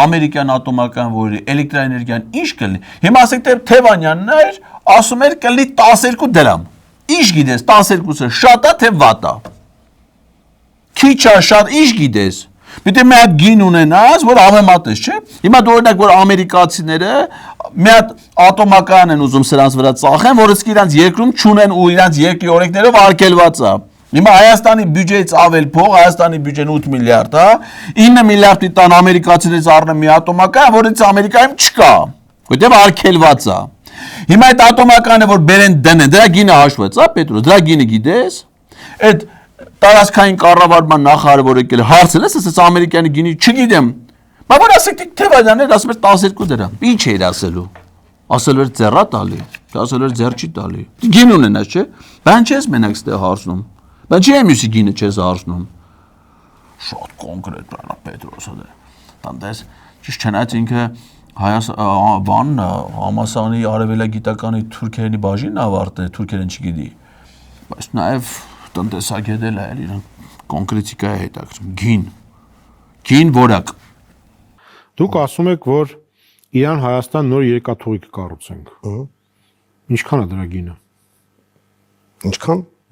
S1: ամերիկյան ատոմական որի էլեկտրաէներգիան ինչ կլինի։ Հիմա ասենք թե Թևանյանն էր, ասում էր կլինի 12 դրամ։ Ինչ գիտես, 12-ը շատ է թե վատ է։ Քիչ է, շատ, ինչ գիտես։ Պետք է մի հատ գին ունենաս, որ համեմատես, չէ՞։ Հիմա դու օրինակ որ ամերիկացիները մի հատ ատոմական են ուզում սրանց վրա ծախեն, որը իրանց երկրում չունեն ու իրանց երկրի օրենքներով արգելված է։ Հիմա Հայաստանի բյուջեից ավել փող, Հայաստանի բյուջեն 8 միլիարդ է, 9 միլիարդի տան ամերիկացիներից առնեմ մի ատոմական, որից Ամերիկայում չկա, որտեղ արգելված է։ Հիմա այդ ատոմականը որ բերեն դնեն, դրա գինը հաշվեց, հա Պետրոս, դրա գինը գիտես։ Այդ տարածքային կառավարման նախարարը որ եկել հարցել ես, ասես ամերիկյանի գինի չգիտեմ։ Բայց որ ասեք Թևանյանն ասում էր 12 դրամ։ Ինչ էր ասելու։ ասել էր ձեռա տալի, ասել էր ձեռ չի տալի։ Գին ունենաս, չէ՞։ Բան չես մենակ ստեղ հարցնում։ Բան չի մյուսի գինը չես հարցնում։ Շատ կոնկրետ բան է Պետրոսը դե։ Տանդես ճիշտ չնայած ինքը բան համասանի արևելագիտականի թուրքերենի բաժինն ավարտել, թուրքերեն չգիտի։ Բայց նաև տնտեսագետել է իրան կոնկրետիկա է հետաքրքրում։ Գին որակ։
S2: Դուք ասում եք, որ Իրան-Հայաստան նոր երկաթուղի կկառուցենք։ Ինչքան է դրա գինը։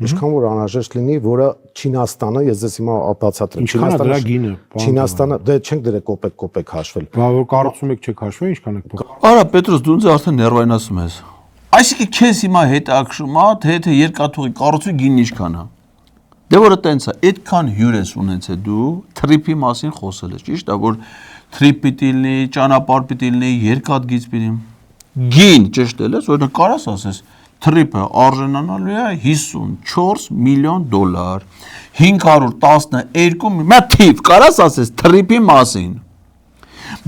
S3: Ինչքան որ անհրաժեշտ լինի, որը Չինաստանը, ես ձեզ հիմա բացատրեմ,
S2: Ինչքան է դրա գինը։
S3: Չինաստանը, դե չենք դրե կոպեկ հաշվել։
S2: Բա որ կառուցում եք չեք հաշվել, ինչքան եք փոխ։
S1: Արա Պետրոս, դու ինձ արդեն ներվայնացում ես։ Այսինքն քեզ հիմա հետաքրում է, թե երկաթուղի կառուցի գինն ինչքան է։ Դե որը տենց է, այդքան հյուր ես ունեցել դու, թրիփի մասին խոսել ես, ճիշտ է, որ թրիփ պիտի լինի, ճանապարհ պիտի լինի, երկաթգիծ պիտի լինի։ Գին ճշտել ես, օրինակ կարաս ասես, թրիփը արժանանալու է $54 միլիոն, 512 մի թիվ, կարաս ասես թրիփի մասին։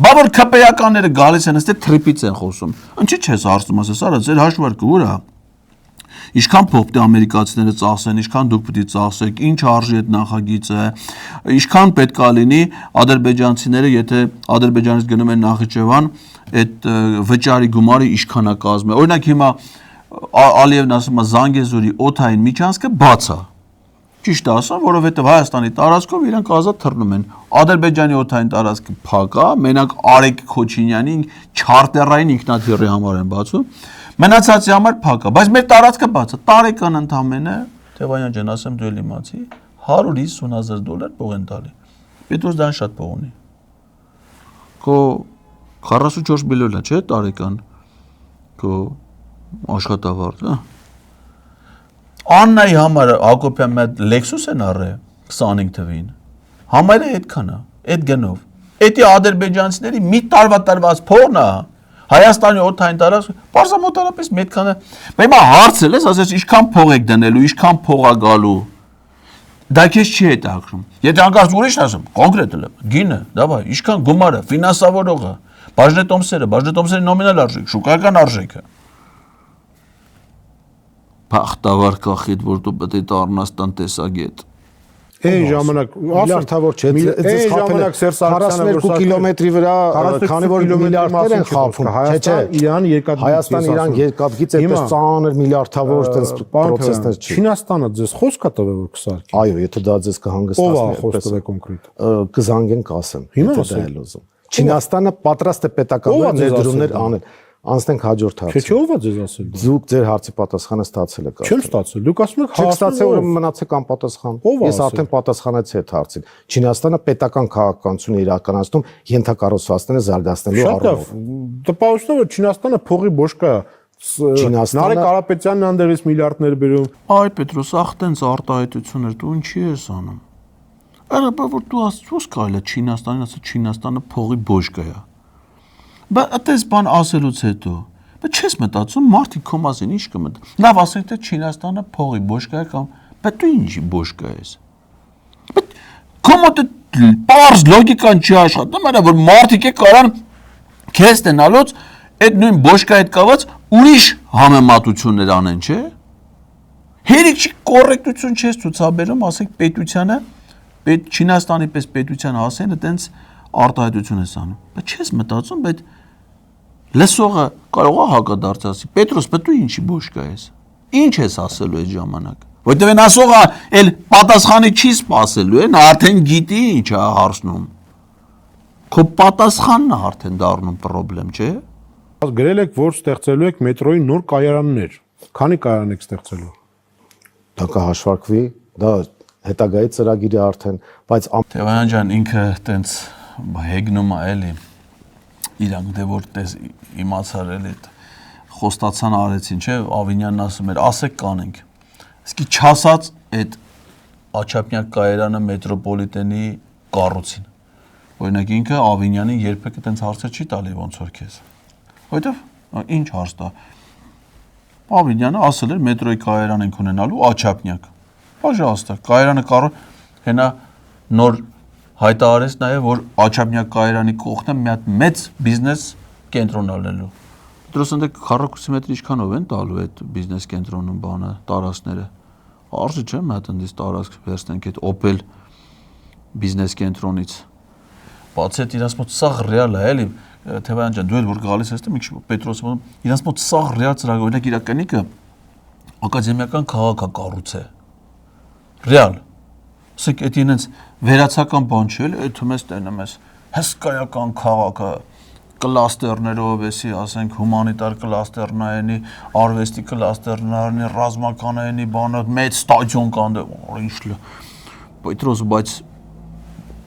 S1: Բա որ քպեականները գալիս են, ըստ թրիփից են խոսում։ Ինչի՞ չես հարցնում, ասես, արա, ձեր հաշվարկը ուր է։ Ինչքան փող պետք է ամերիկացիները ծախսեն, ինչքան դուք պետք է ծախսեք, ինչ արժի այդ նախագիծը, ինչքան պետք է լինի ադրբեջանցիները, եթե Ադրբեջանից գնում են Նախիջևան, այդ վճարի գումարը ինչքան է կազմում։ Օրինակ հիմա Ալիևն ասում է Զանգեզուրի օդային միջանցքը բաց է։ Ճիշտ է ասում, որովհետև Հայաստանի տարածքով իրանք ազատ թռնում են։ Ադրբեջանի օդային տարածքը փակ է, մենակ Արեգ Քոչինյանի չարտերային ինքնաթիռի համար են բացում։ Մնացածի համար փակ է, բայց մեր տարածքը բաց է, տարեկան ընդամենը, Թևանյան ջան, ասեմ դու էլ իմացի, $150,000 փող են տալի։ Պետրոս դան շատ փող ունի։ Քո 44 միլիոն է, չէ՞, տարեկան։ Քո աշխատավարձը։ Աննայի համար Հակոբյան մի հատ Lexus են առել 25 թվին։ Համարը այդքան է, այդ գնով։ Էդի ադրբեջանցիների մի տարվա տրված փողն է։ Հայաստանի օդային տարածք, պարզամոտարապես մի այդքան է։ Բայց հիմա հարցել ես, ասես ինչքան փող եք դնելու, ինչքան փող է գալու։ Դա քեզ չի հետաքրում։ Եթե անկախ ուրիշն ասեմ, կոնկրետ էլ գինը, դավայ, ինչքան գումարը, ֆինանսավորողը, բաժնետոմսերի նոմինալ արժեք, շուկայական արժեքը։ Բախտավար կախիդ, որ դու պետք է դառնաս տնտեսագետ։
S2: Այն ժամանակ
S3: միլիարդավոր չէ, այս ժամանակ 42 կիլոմետրի վրա, քանի որ միլիարդներ են խաղում, չէ,
S2: Իրան երկաթգիծ,
S3: Հայաստան-Իրան երկաթգիծ այդպես ծանր միլիարդավոր այդպես պրոցեսներ չի։
S2: Չինաստանը ձեզ խոսք է տվել որ կսարքի։
S3: Այո, եթե դա ձեզ կհանգստացնի,
S2: ով է խոսքը կոնկրետ։
S3: Կզանգեն կասեն,
S2: Հիմա
S3: դա էլ ուզում։ Չինաստանը պատրաստ է պետական ներդրումներ անել։ Անցնենք հաջորդ հարցը։
S2: Չէ, ով է ձեզ ասել դա։
S3: Դուք ձեր հարցի պատասխանը ստացել եք։
S2: Չեմ ստացել։ Դուք ասում եք
S3: չեք ստացել, ուրեմն մնացեք անպատասխան։ Ես արդեն պատասխանեցի այդ հարցին։ Չինաստանը պետական քաղաքականություն է իրականացնում ենթակառուցվածքները զարգացնելու առումով։
S2: Տպավորություն է, որ Չինաստանը փողի բոշկա է։ Նարեկ Կարապետյանն անդերից միլիարդներ բերում։
S1: Այ Պետրոս, ախ տենց արտահայտություններ դու ինչի ես անում։ Արա, բա որ դու ասում կարելի է Չինաստանին ասել Չինաստանը փողի բոշկա է։ Բա այդպես բան ասելուց հետո, բայց չես մտածում մարդիկ քո մասին ինչ կմտ։ Լավ ասեք թե Չինաստանը փողի բոշկա է կամ, բայց դու ինչի բոշկա ես։ Բայց քո մոտ պարզ լոգիկան չի աշխատում, այլ որ մարդիկ է կարան քեզ տենալուց այդ նույն բոշկա հետ կապված ուրիշ համեմատություններ անեն, չէ։ Հերիք չի կոռեկտություն չես ցուցաբերում, ասեք պետությանը, Չինաստանի պես պետության հասեն, այտենց արտահայտություն ես անում։ Բայց չես մտածում, բայց լսողը կարող է հակադարձի։ Պետրոս, բայց դու ինչի բոշկա ես։ Ինչ ես ասելու այդ ժամանակ։ Որտեղ են ասողը էլ պատասխանի չի սпасելու, նա արդեն գիտի ինչ է հարցնում։ Քո պատասխանն է արդեն դառնում խնդրեմ, չէ։
S2: Գրել եք, որ ստեղծելու եք մետրոյի նոր կայարաններ։ Քանի կայարան եք ստեղծելու։
S3: Դա կհաշվարկվի, դա հետագայի ծրագիր է արդեն, բայց
S1: Թևանյան ջան, ինքը տենց հեգնում է էլի իրանք դե որ տես իմացար էլի խոստացան արեցին, չէ, Ավինյանն ասում էր, ասեք կանենք։ Իսկի չասած այդ Աչափնյակ կայարանը մետրոպոլիտենի կառուցին։ Օրինակ ինքը Ավինյանին երբեք այդպես հարցեր չի տալի ոնց որ քեզ։ Որտեվ ինչ հարց տա։ Ավինյանը ասել էր մետրոյի կայարան ենք ունենալու Աչափնյակ։ Պաժալստա, կայարանը հենա նոր հայտարարեց նաև որ Աչափնյակ կայարանի կողքն մի հատ մեծ բիզնես կենտրոն ալնելու։ Պետրոս ընդ քառակուսի մետր ինչքանով են տալու այդ բիզնես կենտրոնում բանը, տարածքները։ Արժի չէ՞ մի հատ այնպես տարածք վերցնենք այդ Opel բիզնես կենտրոնից։ Բացի այդ իրանց մոտ սաղ ռեալ է, էլի Թևայան ջան, դու էլ որ գալիս ես, մի քիչ Պետրոսը մոտ իրանց մոտ սաղ ռեալ ծրագիր, օրինակ իրականիկը ակադեմիական քաղաք է կառուցե։ Ռեալ։ Ասեք, այդ ինձ վերացական բան չէ, այդ մեզ տենեմ ես հսկայական քաղաքը կլաստերներով, էսի, ասենք, հումանիտար կլաստերնայինի, արվեստի կլաստերնայինի, ռազմականայինի բանը, մեծ ստադիոն կան, ինչ Պետրոս, բայց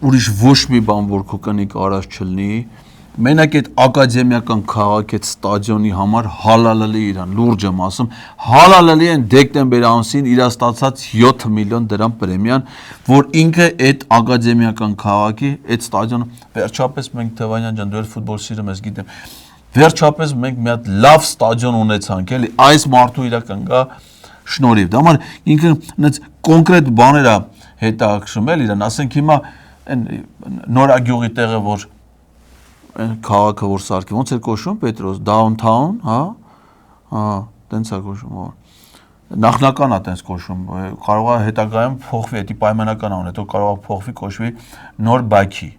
S1: ուրիշ ոչ մի բան, որ քո կնիկ արած չլինի, մենակ այդ ակադեմիական քաղաք այդ ստադիոնի համար հալալելի իրան, լուրջ եմ ասում, հալալելի են դեկտեմբեր ամսին իր ստացած 7 միլիոն դրամ պրեմիան, որ ինքը այդ ակադեմիական քաղաքի այդ ստադիոնը վերջապես մենք Թևանյան ջան, դու էլ ֆուտբոլ սիրում ես, գիտեմ, վերջապես մենք մի հատ լավ ստադիոն ունեցանք, էլի, այս մարդու իրական գա շնորհիվ։ Դա համար ինքը այնց կոնկրետ բաներ է հետաքրքրում էլ իրան, ասենք հիմա այն նորագյուղի տեղը, որ քաղաքը որ սարքի, ոնց է կոչվում Պետրոս, downtown, հա, տենց է կոչվում, նախնական է տենց կոչվում, կարող է հետագայում փոխվի, դա պայմանական անուն, հետո կարող է փոխվի, կոչվի նոր Բաքի,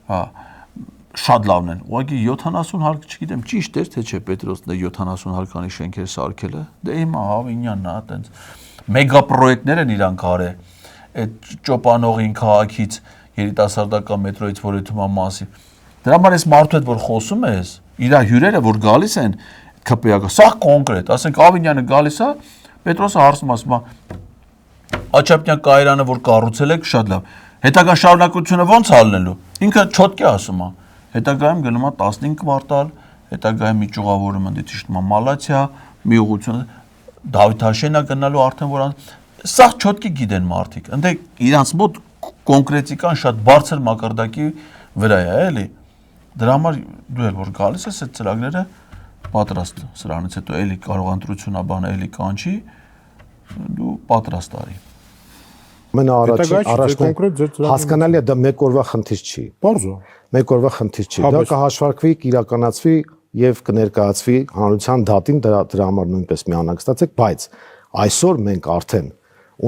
S1: հա, շատ լավն են, ուղղակի 70 հարկ, չգիտեմ, ճիշտ էր, թե չէ Պետրոսն է 70 հարկանի շենքեր սարքել է, դե հիմա Հավինյանն է, տենց մեգա պրոյեկտներ են իրանք արել, այդ ճոպանողին քաղաքից, երիտասարդական մետրոյից, որ յութումա մասի Դրա համար այս մարդու հետ որ խոսում ես, իր հյուրերը որ գալիս են ԿՊԱ-ը, սա կոնկրետ, ասենք Ավինյանը գալիս է, Պետրոսը հարցնում ասում է, Աչապյան կայարանը որ կառուցել եք, շատ լավ։ Հետագա շարունակությունը ո՞նց ալնելու։ Ինքը չոտքի ասում է։ Հետագայում գնում է 15 կվարտալ, հետագայում մի ճյուղավորում ընդ ճիշտ մալացիա, մի ուղղություն Դավիթաշենա գնալու արդեն որ սա չոտքի գիտեն մարդիկ։ Ընդ իրանց մոտ կոնկրետիկան շատ բարձր մակարդակի վրա է, էլի։ Դրա համար դու էլ որ գալիս ես այդ ծրագրերը պատրաստ սրանից հետո էլի կարող ընտրությունա բանը էլի կանչի դու պատրաստ արի
S3: Առաջին հասկանալի է դա մեկ օրվա խնդիր չի
S2: Բարձո
S3: մեկ օրվա խնդիր չի դա կհաշվարկվի կիրականացվի եւ կներկայացվի հանրության դատին դրա համար նույնպես միանագստացեք բայց այսօր մենք արդեն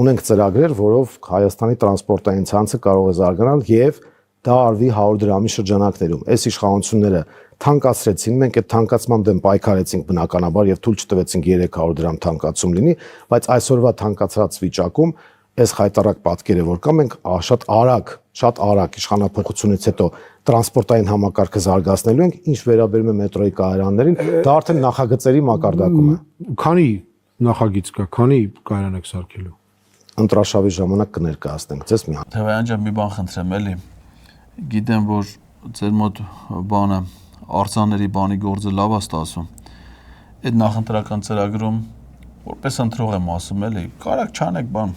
S3: ունենք ծրագրեր որով Հայաստանի տրանսպորտային ցանցը կարող է զարգանալ եւ դա արվի 100 դրամի շրջանակներում։ Այս իշխանությունները թանկացրեցին, մենք այդ թանկացման դեմ պայքարեցինք բնականաբար եւ թույլ չտվեցինք 300 դրամ թանկացում լինի, բայց այսօրվա թանկացած վիճակում այս խայտարակ պատկերը որ կա, մենք շատ արագ իշխանապողությունից հետո տրանսպորտային համակարգը զարգացնելու ենք, ինչ վերաբերում է մետրոյի կայարաններին, դա արդեն նախագծերի մակարդակում է։
S2: Քանի նախագիծ կա, քանի կայարան եք սարքելու։
S3: Ընտրաշավի ժամանակ կներկայացնենք ձեզ մի հատ։
S1: Թևայան ջան, մի բան խնդրեմ էլի։ Գիտեմ, որ ձեր մոտ բանը արձանների բանի գործը լավ է ստացվում։ Այդ նախընտրական ծրագրում որպես ընտրող եմ ասում էլի, կարակ չանեք բան։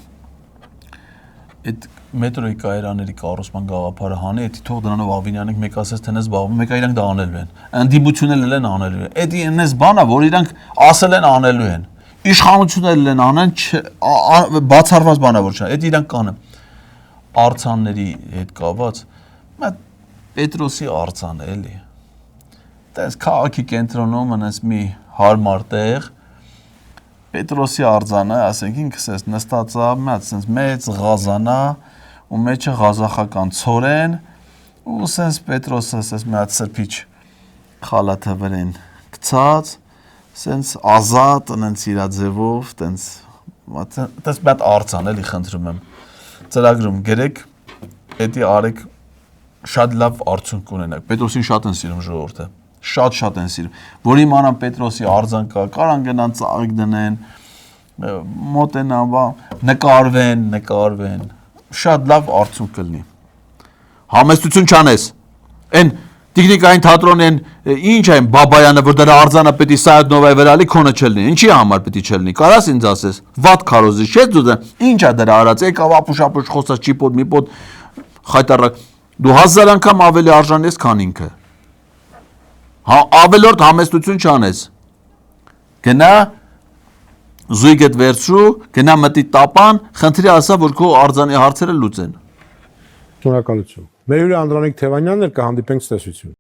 S1: Այդ մետրոյի կայարանների կառուցման գաղափարը հանի, դա թող դրանով Ավինյանենք մեկ ասես թե նես զբաղվում, մեկը իրանք դա անելու են։ Անդիմություններ են անելու են։ Այդ այնպես բան է, որ իրանք ասել են անելու են։ Իշխանություններ են անեն, բացառված բան է որ չէ։ Այդ իրանք կանը։ Արձանների հետ կապված Պետրոսի արձանը էլի։ Տես քաղաքի կենտրոնում անես մի հարմար տեղ Պետրոսի արձանը, ասենք ինքս ես նստած է, մեծ ղազանա ու մեջը ղազախական ցորեն ու սենց Պետրոսը ասես մի հատ սրբիչ խալաթը վրեն գցած, սենց ազատ, անենց իր ձևով, տենց մի հատ արձան էլի խնդրում եմ։ Ծրագրում գրեք, էդի արեք շատ լավ արդյունք կունենաք։ Պետրոսին շատ են սիրում ժողովուրդը։ Շատ են սիրում։ Որ իմանան Պետրոսի արձան կա, կարան գնան ծաղիկ դնեն, մոտենան, նկարվեն։ Շատ լավ արդյունք կլինի։ Համեստություն չանես։ Այն տեխնիկային թատրոնն ինչ այն Բաբայանը, որ դրա արձանը պետք է Սայեդնովայի վրա լի քոնը չլինի։ Ինչի համար պետք է չլինի։ Կարաս ինձ ասես։ Վատ քարոզի չէ՞ դու։ Ինչ է դրա արած։ Եկավ ապուշ խոսած ճիպոտ միպոտ խայտարակ Դու 1000 անգամ ավելի արժան ես, քան ինքը։ Ավելորդ համեստություն չանես։ Գնա զույգդ վերցրու, գնա մտի տապան, խնդրի ասա, որ քո արձանի հարցերը լուծեն։
S2: Շնորհակալություն։ Մեր հյուրը Անդրանիկ Թևանյանն էր, կհանդիպենք ցտեսություն։